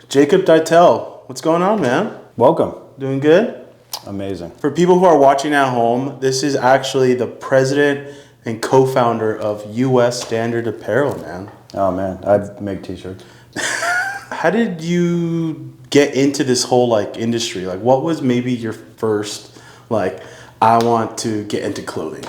Jakob Deitell. What's going on, man? Welcome. Doing good? Amazing. For people who are watching at home, this is actually the president and co-founder of US Standard Apparel, man. Oh man, I make t-shirts. How did you get into this whole industry? What was maybe your first I want to get into clothing?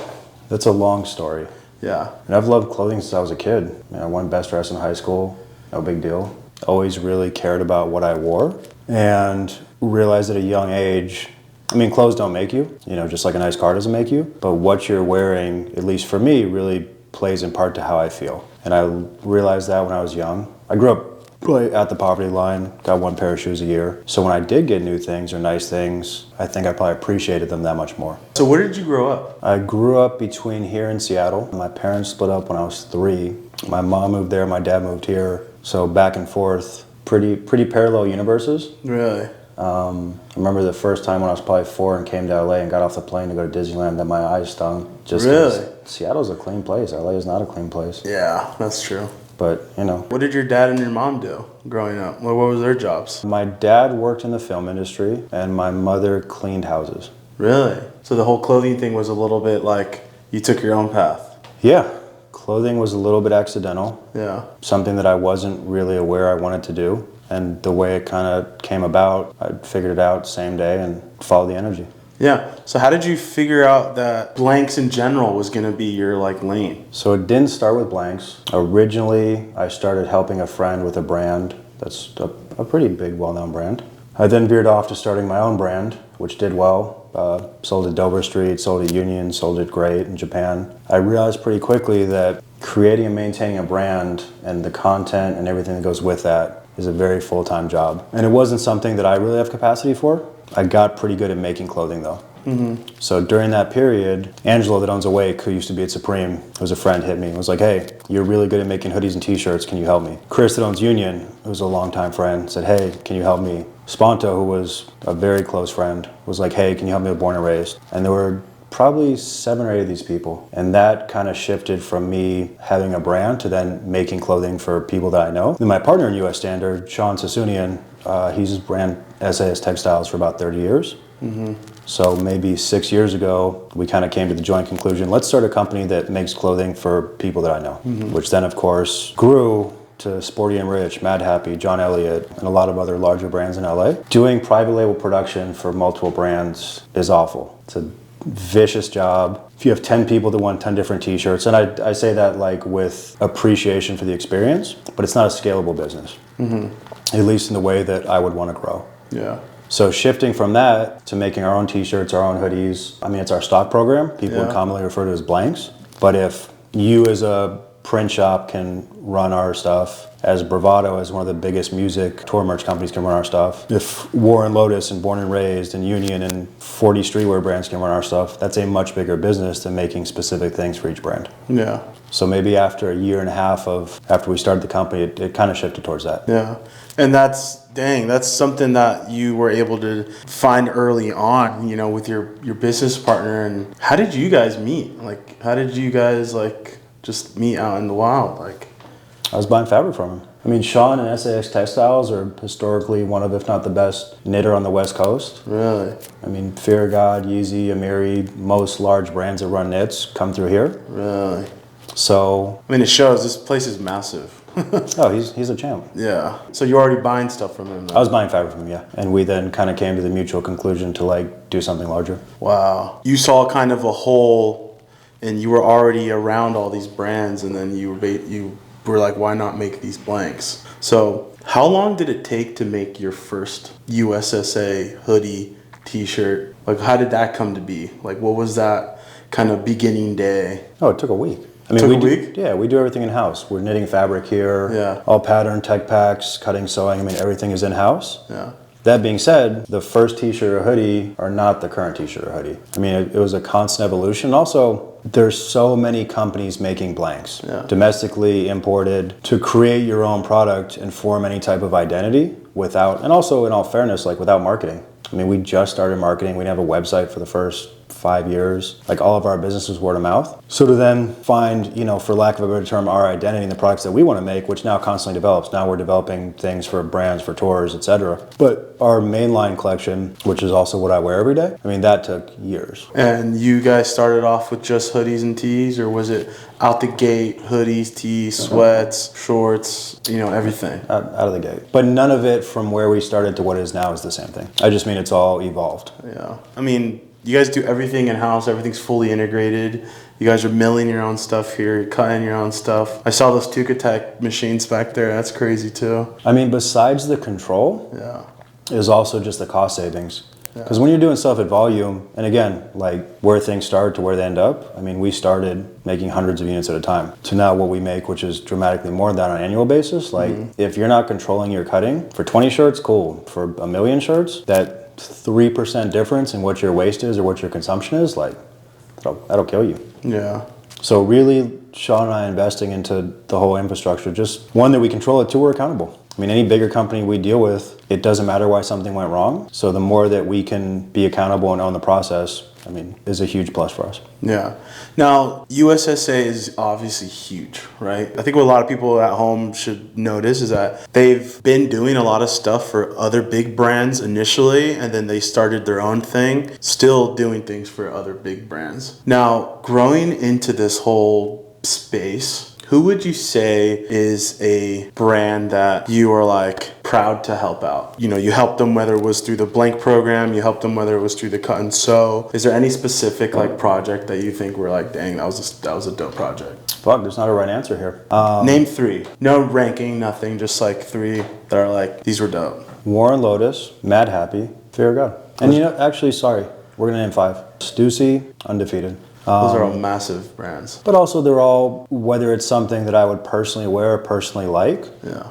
That's a long story. Yeah. And I've loved clothing since I was a kid. I won best dress in high school, no big deal. Always really cared about what I wore and realized at a young age, clothes don't make you, just like a nice car doesn't make you, but what you're wearing, at least for me, really plays in part to how I feel. And I realized that when I was young. I grew up right at the poverty line, got one pair of shoes a year. So when I did get new things or nice things, I think I probably appreciated them that much more. So where did you grow up? I grew up between here and Seattle. My parents split up when I was 3. My mom moved there, my dad moved here. So back and forth, pretty parallel universes. Really? I remember the first time when I was probably 4 and came to LA and got off the plane to go to Disneyland that my eyes stung. Really? Seattle's a clean place. LA is not a clean place. Yeah, that's true. But, What did your dad and your mom do growing up? What was their jobs? My dad worked in the film industry and my mother cleaned houses. Really? So the whole clothing thing was a little bit like you took your own path? Yeah. Clothing was a little bit accidental. Yeah. Something that I wasn't really aware I wanted to do. And the way it kind of came about, I figured it out same day and followed the energy. Yeah. So how did you figure out that blanks in general was going to be your lane? So it didn't start with blanks. Originally, I started helping a friend with a brand that's a pretty big, well-known brand. I then veered off to starting my own brand, which did well. Sold at Dover Street, sold at Union, sold it great in Japan. I realized pretty quickly that creating and maintaining a brand and the content and everything that goes with that is a very full-time job. And it wasn't something that I really have capacity for. I got pretty good at making clothing though. Mm-hmm. So during that period, Angelo that owns Awake, who used to be at Supreme, who was a friend, hit me and was like, hey, you're really good at making hoodies and t-shirts, can you help me? Chris that owns Union, who's a longtime friend, said, hey, can you help me? Spanto, who was a very close friend, was like, hey, can you help me with Born and Raised? And there were probably 7 or 8 of these people. And that kind of shifted from me having a brand to then making clothing for people that I know. Then my partner in US Standard, Sean Sassoonian, he's ran SAS Textiles for about 30 years. Mm-hmm. So maybe 6 years ago, we kind of came to the joint conclusion, let's start a company that makes clothing for people that I know, which then of course grew to Sporty and Rich, Mad Happy, John Elliott, and a lot of other larger brands in LA. Doing private label production for multiple brands is awful. It's a vicious job. If you have 10 people that want 10 different t-shirts, and I say that with appreciation for the experience, but it's not a scalable business, at least in the way that I would want to grow. Yeah. So shifting from that to making our own t-shirts, our own hoodies, it's our stock program. People would commonly refer to it as blanks. But if you as a print shop can run our stuff, as Bravado, as one of the biggest music tour merch companies, can run our stuff, if Warren Lotus and Born and Raised and Union and 40 streetwear brands can run our stuff, that's a much bigger business than making specific things for each brand. Yeah. So maybe after a year and a half after we started the company, it kind of shifted towards that. Yeah. And that's something that you were able to find early on, with your business partner. And how did you guys meet? How did you guys just meet out in the wild? I was buying fabric from him. Sean and SAS Textiles are historically one of, if not the best knitter on the West Coast. Really? Fear of God, Yeezy, Amiri, most large brands that run knits come through here. Really? So... it shows. This place is massive. Oh, he's a champ. Yeah. So you're already buying stuff from him then? I was buying fabric from him, yeah. And we then kind of came to the mutual conclusion to do something larger. Wow. You saw kind of a hole and you were already around all these brands, and then you were like, why not make these blanks? So how long did it take to make your first USSA hoodie, t-shirt? How did that come to be? What was that kind of beginning day? Oh, it took a week. Took a week? Yeah, we do everything in-house. We're knitting fabric here, yeah. All pattern, tech packs, cutting, sewing. Everything is in-house. Yeah. That being said, the first t-shirt or hoodie are not the current t-shirt or hoodie. It was a constant evolution. Also, there's so many companies making blanks, domestically imported, to create your own product and form any type of identity without, and also in all fairness, without marketing. We just started marketing. We didn't have a website for the first 5 years, like all of our business was word of mouth. So to then find, for lack of a better term, our identity in the products that we want to make, which now constantly develops. Now we're developing things for brands, for tours, etc. But our mainline collection, which is also what I wear every day, that took years. And you guys started off with just hoodies and tees, or was it out the gate, hoodies, tees, sweats, shorts, everything? Out of the gate. But none of it from where we started to what it is now is the same thing. I just mean it's all evolved. Yeah. You guys do everything in-house. Everything's fully integrated. You guys are milling your own stuff here. You're cutting your own stuff. I saw those Tukatech machines back there. That's crazy too. Besides the control, is also just the cost savings. Because when you're doing stuff at volume, and again, like where things start to where they end up, we started making hundreds of units at a time to now what we make, which is dramatically more than that on an annual basis. Like if you're not controlling your cutting, for 20 shirts, cool. For 1 million shirts, that 3% difference in what your waste is or what your consumption is, like that'll kill you. Yeah. So really, Sean and I investing into the whole infrastructure, just one, that we control it, two, we're accountable. Any bigger company we deal with, it doesn't matter why something went wrong. So the more that we can be accountable and own the process, is a huge plus for us. Yeah. Now, USSA is obviously huge, right? I think what a lot of people at home should notice is that they've been doing a lot of stuff for other big brands initially, and then they started their own thing, still doing things for other big brands. Now, growing into this whole space, who would you say is a brand that you are like proud to help out? You helped them whether it was through the blank program, you helped them whether it was through the cut and sew. Is there any specific like project that you think were like, dang, that was a dope project? Fuck, there's not a right answer here. Name 3. No ranking, nothing, just like 3 that are like, these were dope. Warren Lotus, Mad Happy, Fear of God. And actually, sorry, we're gonna name 5. Stussy, Undefeated. Those are all massive brands. But also they're all, whether it's something that I would personally wear or personally like,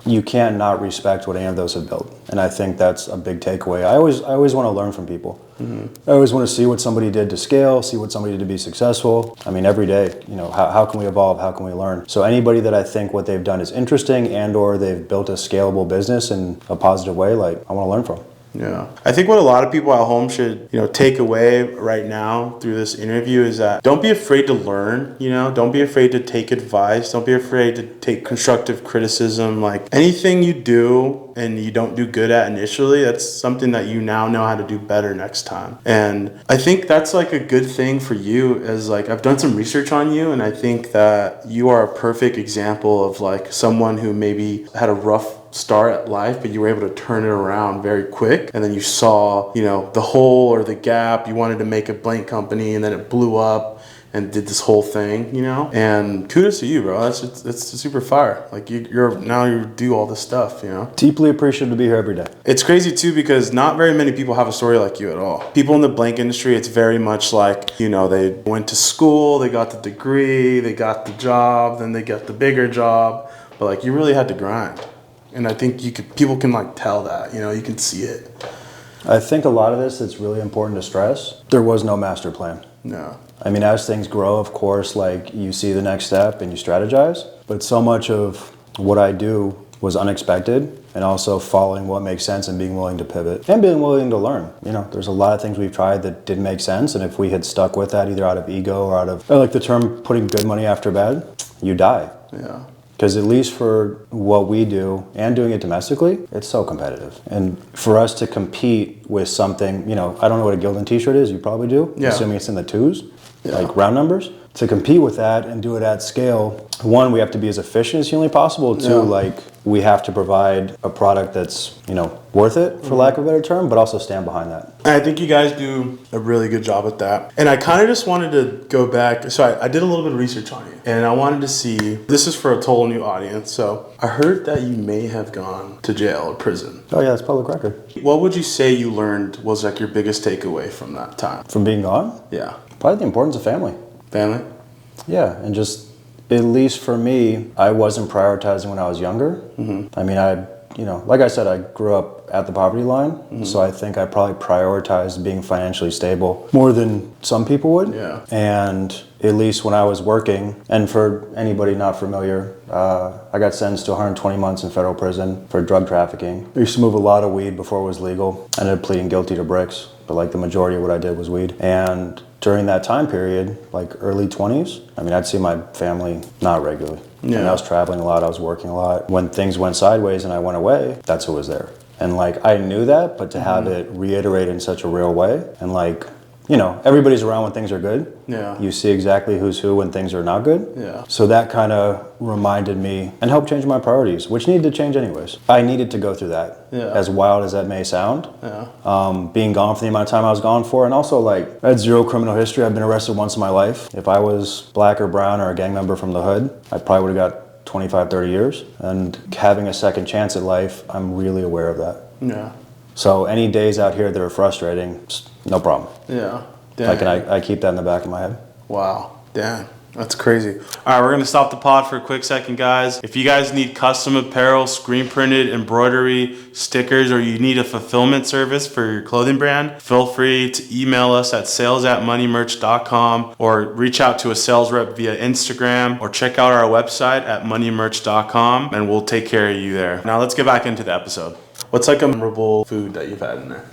you can't not respect what any of those have built. And I think that's a big takeaway. I always want to learn from people. I always want to see what somebody did to scale, see what somebody did to be successful. Every day, how can we evolve? How can we learn? So anybody that I think what they've done is interesting and or they've built a scalable business in a positive way, like I want to learn from. Yeah. I think what a lot of people at home should, take away right now through this interview is that don't be afraid to learn, don't be afraid to take advice. Don't be afraid to take constructive criticism. Like anything you do and you don't do good at initially, that's something that you now know how to do better next time. And I think that's like a good thing for you as like, I've done some research on you and I think that you are a perfect example of like someone who maybe had a rough start at life, but you were able to turn it around very quick. And then you saw, the hole or the gap. You wanted to make a blank company and then it blew up and did this whole thing, And kudos to you, bro. That's super fire. Like you do all this stuff, Deeply appreciative to be here every day. It's crazy too because not very many people have a story like you at all. People in the blank industry, it's very much like, they went to school, they got the degree, they got the job, then they got the bigger job. But like you really had to grind. And I think people can like tell that, you can see it. I think a lot of this, it's really important to stress. There was no master plan. No. As things grow, of course, like you see the next step and you strategize. But so much of what I do was unexpected and also following what makes sense and being willing to pivot and being willing to learn. There's a lot of things we've tried that didn't make sense. And if we had stuck with that either out of ego or I like the term putting good money after bad, you die. Yeah. Because at least for what we do and doing it domestically, it's so competitive. And for us to compete with something, I don't know what a Gildan t-shirt is, you probably do, assuming it's in the 2s, like round numbers. To compete with that and do it at scale, one, we have to be as efficient as humanly possible. Two, like we have to provide a product that's, worth it, for lack of a better term, but also stand behind that. I think you guys do a really good job at that. And I kind of just wanted to go back. So I did a little bit of research on you and I wanted to see, this is for a total new audience. So I heard that you may have gone to jail or prison. Oh yeah, it's public record. What would you say you learned was like your biggest takeaway from that time? From being gone? Yeah. Probably the importance of family. Family? Yeah, and just, at least for me, I wasn't prioritizing when I was younger. Like I said, I grew up at the poverty line, so I think I probably prioritized being financially stable more than some people would. Yeah. And at least when I was working, and for anybody not familiar, I got sentenced to 120 months in federal prison for drug trafficking. I used to move a lot of weed before it was legal. I ended up pleading guilty to bricks, but like the majority of what I did was weed. And during that time period, like early 20s, I mean, I'd see my family not regularly. Yeah. And I was traveling a lot, I was working a lot. When things went sideways and I went away, that's who was there. And like, I knew that, but to have it reiterated in such a real way, and like, you know, everybody's around when things are good. Yeah. You see exactly who's who when things are not good. Yeah. So that kind of reminded me and helped change my priorities, which needed to change anyways. I needed to go through that. Yeah. As wild as that may sound. Yeah. Being gone for the amount of time I was gone for, and also like, I had zero criminal history. I've been arrested once in my life. If I was black or brown or a gang member from the hood, I probably would have got 25, 30 years. And having a second chance at life, I'm really aware of that. Yeah. So any days out here that are frustrating, no problem. Yeah. Like, and I keep that in the back of my head. Wow. Damn. That's crazy. All right, we're going to stop the pod for a quick second, guys. If you guys need custom apparel, screen printed, embroidery, stickers, or you need a fulfillment service for your clothing brand, feel free to email us at sales@moneymerch.com or reach out to a sales rep via Instagram or check out our website at moneymerch.com and we'll take care of you there. Now let's get back into the episode. What's like a memorable food that you've had in there?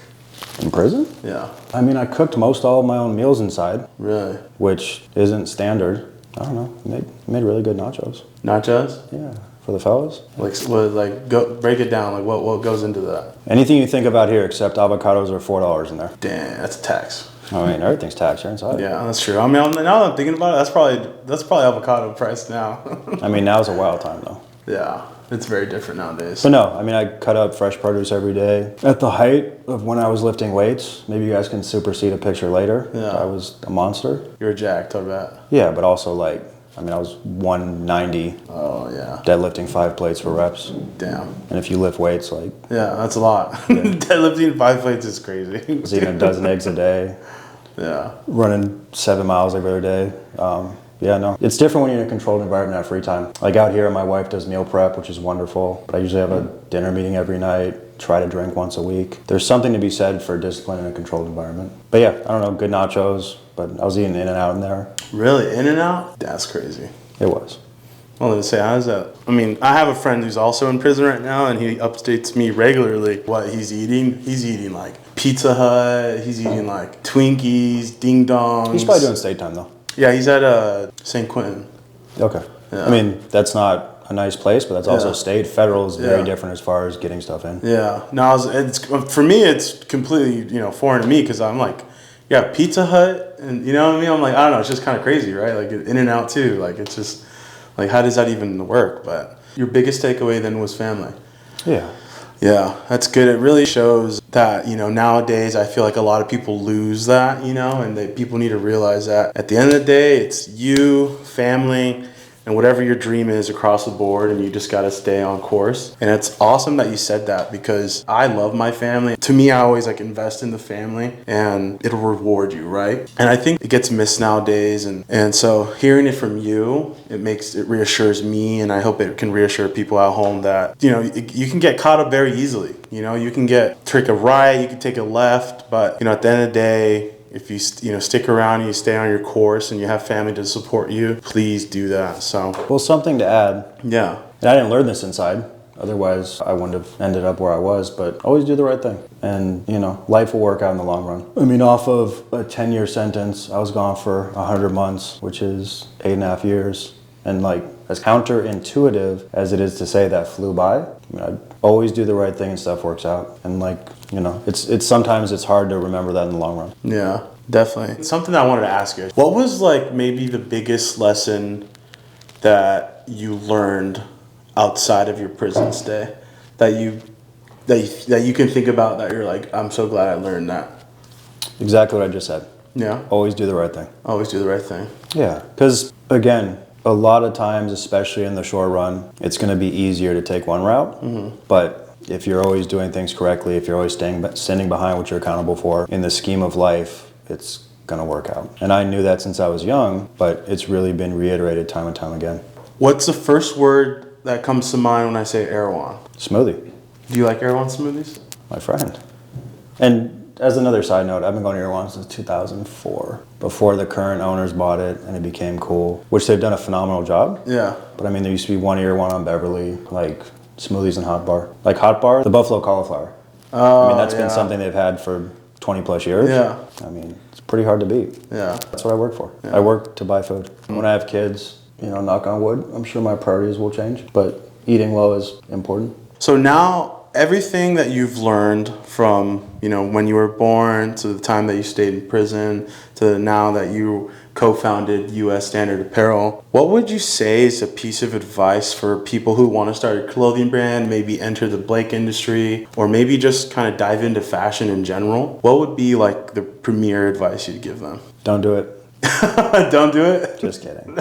In prison? Yeah. I mean, I cooked most all of my own meals inside. Really? Which isn't standard. I don't know. Made really good nachos. Nachos? Yeah, for the fellas. Break it down. Like what goes into that? Anything you think about here except avocados are $4 in there. Damn, that's a tax. I mean, everything's taxed here inside. Yeah, that's true. I mean, now that I'm thinking about it, that's probably avocado price now. I mean, now's a wild time though. Yeah, it's very different nowadays. But no, I mean, I cut up fresh produce every day. At the height of when I was lifting weights, maybe you guys can supersede a picture later. Yeah. I was a monster. You're a jack, talk about. Yeah, but also like, I mean, I was 190. Oh, yeah. Deadlifting 5 plates for reps. Damn. And if you lift weights, like... Yeah, that's a lot. Yeah. Deadlifting 5 plates is crazy. I was eating a dozen eggs a day. Yeah. Running 7 miles every other day. Yeah, no. It's different when you're in a controlled environment at free time. Like out here, my wife does meal prep, which is wonderful. But I usually have a dinner meeting every night, try to drink once a week. There's something to be said for discipline in a controlled environment. But yeah, I don't know, good nachos, but I was eating In-N-Out in there. Really? In-N-Out? That's crazy. It was. Well, let's say, how's that? I mean, I have a friend who's also in prison right now, and he updates me regularly what he's eating. He's eating like Pizza Hut, he's eating like Twinkies, Ding Dongs. He's probably doing state time though. Yeah, he's at St. Quentin. Okay. Yeah. I mean, that's not a nice place, but that's also state. Federal is very different as far as getting stuff in. Yeah. No, for me, it's completely, foreign to me because I'm like, yeah, Pizza Hut, and you know what I mean? I'm like, I don't know, it's just kind of crazy, right? Like In-N-Out too. Like it's just, like how does that even work? But your biggest takeaway then was family. Yeah. Yeah, that's good. It really shows that, nowadays I feel like a lot of people lose that, and that people need to realize that at the end of the day, it's you, family, and whatever your dream is across the board, and you just got to stay on course. And it's awesome that you said that because I love my family. To me, I always invest in the family and it'll reward you, right? And I think it gets missed nowadays. And so hearing it from you, it reassures me, and I hope it can reassure people at home that, you can get caught up very easily. You can take a right, you can take a left, but, at the end of the day, if you stick around and you stay on your course and you have family to support you, please do that. So, well, something to add. Yeah. And I didn't learn this inside. Otherwise, I wouldn't have ended up where I was. But always do the right thing. And, life will work out in the long run. I mean, off of a 10-year sentence, I was gone for 100 months, which is 8.5 years. And as counterintuitive as it is to say that flew by, I mean, I'd always do the right thing and stuff works out. And it's sometimes it's hard to remember that in the long run. Yeah, definitely. Something I wanted to ask you. What was maybe the biggest lesson that you learned outside of your prison stay that you can think about that you're like, I'm so glad I learned that? Exactly what I just said. Yeah. Always do the right thing. Always do the right thing. Yeah, because again, a lot of times, especially in the short run, it's going to be easier to take one route. Mm-hmm. But if you're always doing things correctly, if you're always standing behind what you're accountable for, in the scheme of life, it's going to work out. And I knew that since I was young, but it's really been reiterated time and time again. What's the first word that comes to mind when I say Erewhon? Smoothie. Do you like Erewhon smoothies? My friend. And as another side note, I've been going to Ear One since 2004, before the current owners bought it and it became cool, which they've done a phenomenal job. Yeah. But I mean, there used to be one Ear One on Beverly, like Smoothies and Hot Bar. Like Hot Bar, the buffalo cauliflower. I mean, that's been something they've had for 20 plus years. Yeah. I mean, it's pretty hard to beat. Yeah. That's what I work for. I work to buy food. When I have kids, you know, knock on wood, I'm sure my priorities will change, but eating well is important. So now everything that you've learned from, you know, when you were born to the time that you stayed in prison to now that you co-founded US Standard Apparel, what would you say is a piece of advice for people who want to start a clothing brand, maybe enter the blank industry, or maybe just kind of dive into fashion in general? What would be like the premier advice you'd give them? Don't do it. Don't do it? Just kidding.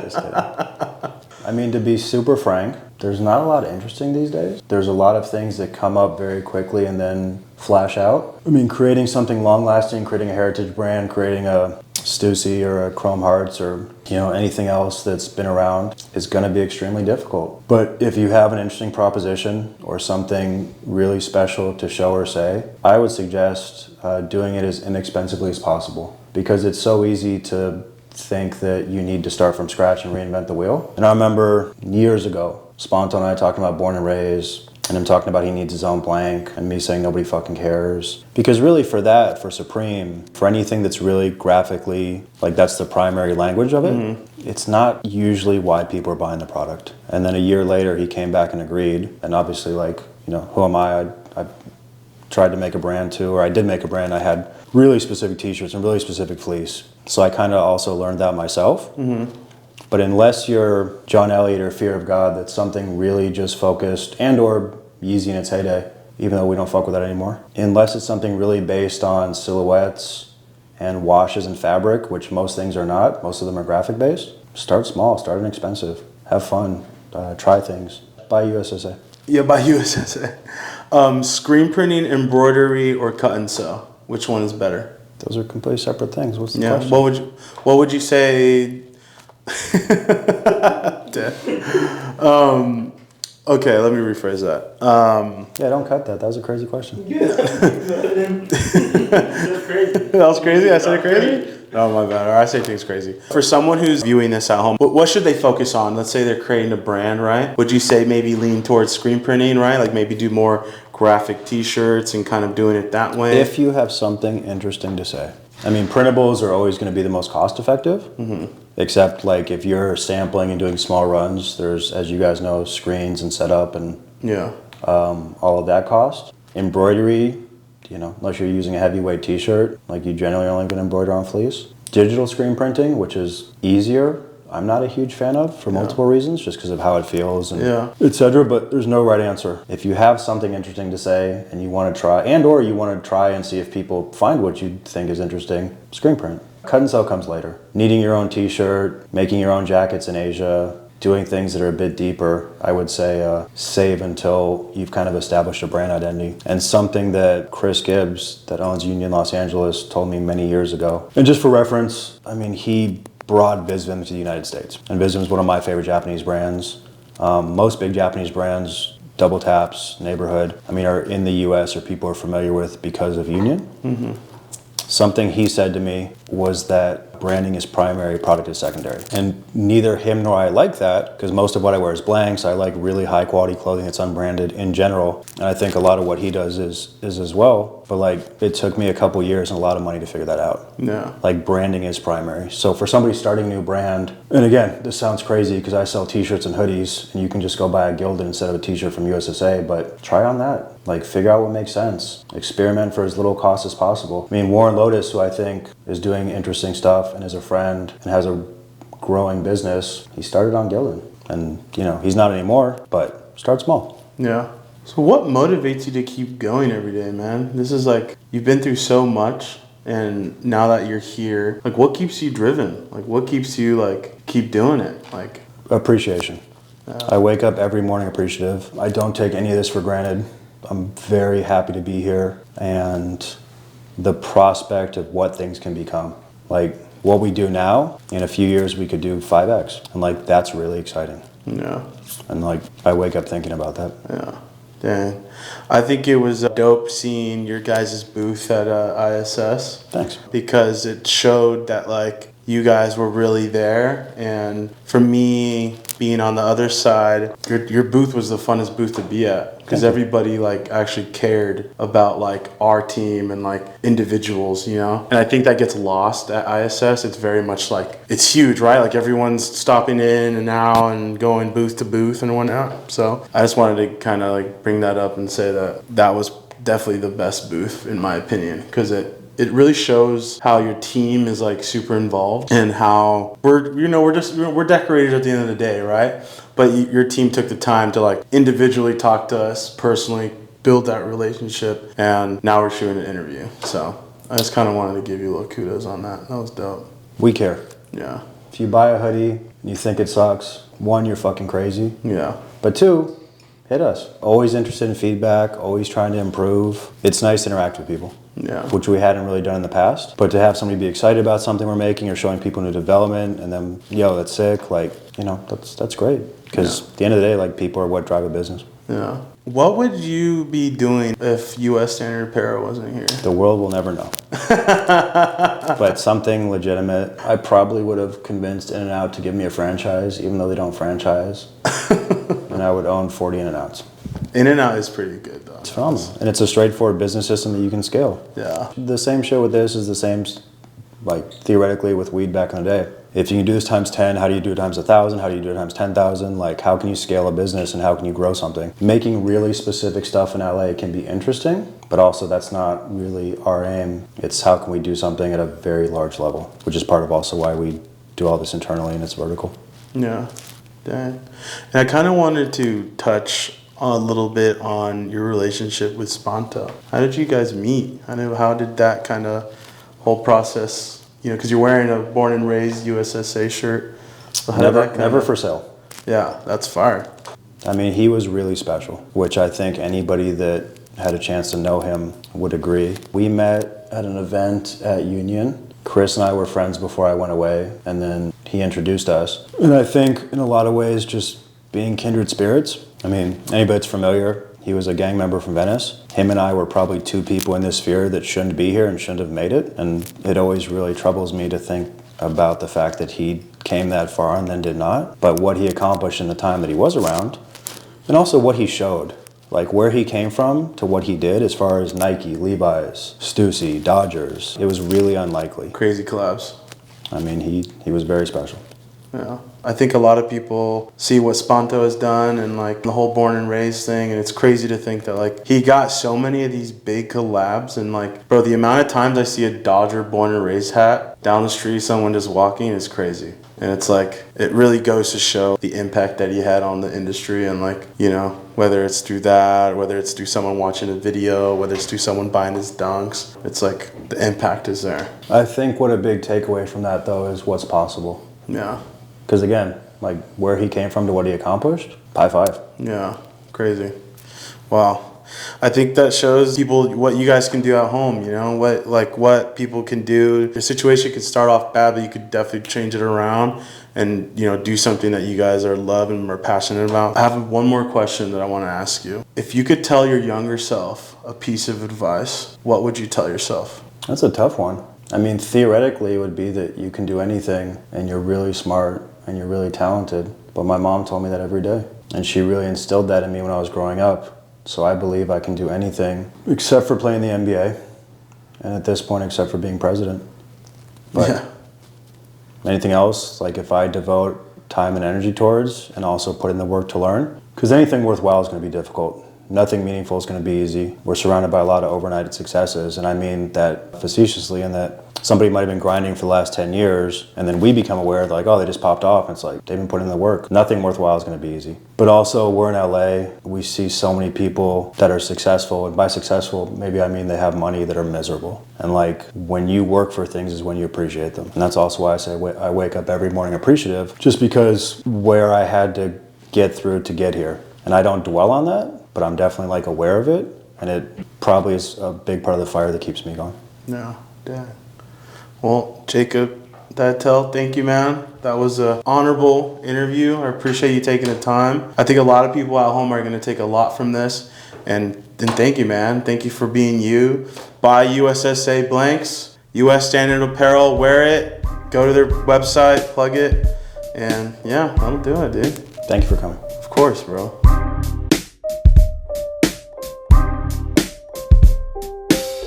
I mean, to be super frank, there's not a lot interesting these days. There's a lot of things that come up very quickly and then flash out. I mean, creating something long-lasting, creating a heritage brand, creating a Stussy or a Chrome Hearts or, you know, anything else that's been around is going to be extremely difficult. But if you have an interesting proposition or something really special to show or say, I would suggest doing it as inexpensively as possible, because it's so easy to think that you need to start from scratch and reinvent the wheel. And I remember years ago, Spanto and I talking about Born and Raised, and him talking about he needs his own blank, and me saying nobody fucking cares. Because really for that, for Supreme, for anything that's really graphically, like that's the primary language of it, it's not usually why people are buying the product. And then a year later, he came back and agreed. And obviously, like, you know, who am I? I tried to make a brand too, or I did make a brand. I had really specific t-shirts and really specific fleece. So I kind of also learned that myself. But unless you're John Elliott or Fear of God, that's something really just focused, and or Yeezy in its heyday, even though we don't fuck with that anymore. Unless it's something really based on silhouettes and washes and fabric, which most things are not, most of them are graphic based, start small, start inexpensive, have fun, try things, buy USSA. Yeah, buy USSA. Screen printing, embroidery, or cut and sew? Which one is better? Those are completely separate things. What's the question? What would you say? Okay, let me rephrase that. Yeah, don't cut that. That was a crazy question. That was crazy? I said it crazy? Oh, my bad. Or I say things crazy. For someone who's viewing this at home, what should they focus on? Let's say they're creating a brand, right? Would you say maybe lean towards screen printing, right? Like maybe do more graphic t-shirts and kind of doing it that way? If you have something interesting to say. I mean, printables are always going to be the most cost effective. Except like if you're sampling and doing small runs, there's, as you guys know, screens and setup and all of that cost. Embroidery, you know, unless you're using a heavyweight t-shirt, like you generally only can embroider on fleece. Digital screen printing, which is easier, I'm not a huge fan of for multiple reasons, just because of how it feels and etc. But there's no right answer. If you have something interesting to say and you want to try, and or you want to try and see if people find what you think is interesting, screen print. Cut and sew comes later. Needing your own t-shirt, making your own jackets in Asia, doing things that are a bit deeper, I would say save until you've kind of established a brand identity. And something that Chris Gibbs, that owns Union Los Angeles, told me many years ago. And just for reference, I mean, he brought Visvim to the United States. And Visvim is one of my favorite Japanese brands. Most big Japanese brands, Double Taps, Neighborhood, I mean, are in the US or people are familiar with because of Union. Something he said to me was that branding is primary, product is secondary. And neither him nor I like that, because most of what I wear is blanks. I like really high quality clothing that's unbranded in general. And I think a lot of what he does is as well. But like, it took me a couple years and a lot of money to figure that out. Yeah. Like, branding is primary. So for somebody starting a new brand, and again, this sounds crazy because I sell t-shirts and hoodies and you can just go buy a Gildan instead of a t-shirt from USSA, but try on that. Like, figure out what makes sense. Experiment for as little cost as possible. I mean, Warren Lotus, who I think is doing interesting stuff and is a friend and has a growing business, he started on Gildan. And, you know, he's not anymore, but start small. Yeah. So what motivates you to keep going every day, man? This is like, you've been through so much, and now that you're here, like, what keeps you driven? Like, what keeps you, like, keep doing it? Like, appreciation. I wake up every morning appreciative. I don't take any of this for granted. I'm very happy to be here, and the prospect of what things can become. Like, what we do now, in a few years we could do 5x, and like, that's really exciting. Yeah. And like, I wake up thinking about that. Yeah. Dang. I think it was dope seeing your guys' booth at ISS. Thanks. Because it showed that like you guys were really there, and for me being on the other side, your booth was the funnest booth to be at because everybody like actually cared about like our team and like individuals, you know. And I think that gets lost at ISS. It's very much like it's huge, right? Like everyone's stopping in and out and going booth to booth and whatnot. So I just wanted to kind of like bring that up and say that was definitely the best booth in my opinion, because it really shows how your team is like super involved and how we're decorated at the end of the day, right? But your team took the time to like individually talk to us personally, build that relationship, and now we're shooting an interview. So I just kind of wanted to give you a little kudos on that. That was dope. We care. Yeah. If you buy a hoodie and you think it sucks, 1, you're fucking crazy. Yeah. But 2, hit us. Always interested in feedback, always trying to improve. It's nice to interact with people. Yeah. Which we hadn't really done in the past. But to have somebody be excited about something we're making or showing people new development and then, yo, that's sick, like, you know, that's great. Because at the end of the day, like, people are what drive a business. Yeah. What would you be doing if U.S. Standard Apparel wasn't here? The world will never know. But something legitimate. I probably would have convinced In-N-Out to give me a franchise, even though they don't franchise. And I would own 40 In-N-Outs. In-N-Out is pretty good, though. It's phenomenal. And it's a straightforward business system that you can scale. Yeah. The same shit with this is the same, like, theoretically with weed back in the day. If you can do this times 10, how do you do it times 1,000? How do you do it times 10,000? Like, how can you scale a business and how can you grow something? Making really specific stuff in LA can be interesting, but also that's not really our aim. It's how can we do something at a very large level, which is part of also why we do all this internally and it's vertical. Yeah. Dang. And I kind of wanted to touch a little bit on your relationship with Spanto. How did you guys meet? How did that kind of whole process, you know, because you're wearing a born and raised USSA shirt. So Never for sale. Yeah, that's fire. I mean, he was really special, which I think anybody that had a chance to know him would agree. We met at an event at Union. Chris and I were friends before I went away, and then he introduced us. And I think in a lot of ways, just being kindred spirits. I mean, anybody that's familiar, he was a gang member from Venice. Him and I were probably 2 people in this sphere that shouldn't be here and shouldn't have made it. And it always really troubles me to think about the fact that he came that far and then did not. But what he accomplished in the time that he was around, and also what he showed. Like where he came from to what he did as far as Nike, Levi's, Stussy, Dodgers. It was really unlikely. Crazy collabs. I mean, he was very special. Yeah. I think a lot of people see what Spanto has done and like the whole born and raised thing, and it's crazy to think that like he got so many of these big collabs, and like, bro, the amount of times I see a Dodger born and raised hat down the street, someone just walking, is crazy. And it's like, it really goes to show the impact that he had on the industry, and like, you know, whether it's through that, whether it's through someone watching a video, whether it's through someone buying his dunks, it's like the impact is there. I think what a big takeaway from that though is what's possible. Yeah. Because again, like where he came from to what he accomplished, high five. Yeah, crazy. Wow. I think that shows people what you guys can do at home, you know, what people can do. Your situation could start off bad, but you could definitely change it around and, you know, do something that you guys are love and are passionate about. I have one more question that I want to ask you. If you could tell your younger self a piece of advice, what would you tell yourself? That's a tough one. I mean, theoretically, it would be that you can do anything and you're really smart and you're really talented. But my mom told me that every day. And she really instilled that in me when I was growing up. So I believe I can do anything except for playing the NBA. And at this point, except for being president. But yeah. Anything else, like if I devote time and energy towards and also put in the work to learn, because anything worthwhile is going to be difficult. Nothing meaningful is going to be easy. We're surrounded by a lot of overnight successes, and I mean that facetiously in that somebody might have been grinding for the last 10 years, and then we become aware that like, oh, they just popped off, and it's like, they've been putting in the work. Nothing worthwhile is going to be easy. But also, we're in LA, we see so many people that are successful, and by successful, maybe I mean they have money that are miserable. And like, when you work for things is when you appreciate them. And that's also why I say I wake up every morning appreciative, just because where I had to get through to get here. And I don't dwell on that, but I'm definitely like aware of it, and it probably is a big part of the fire that keeps me going. No, yeah. Well, Jakob Deitell, thank you, man. That was an honorable interview. I appreciate you taking the time. I think a lot of people at home are going to take a lot from this, And thank you, man. Thank you for being you. Buy USSA blanks, US Standard Apparel, wear it, go to their website, plug it, and yeah, that'll do it, dude. Thank you for coming. Of course, bro.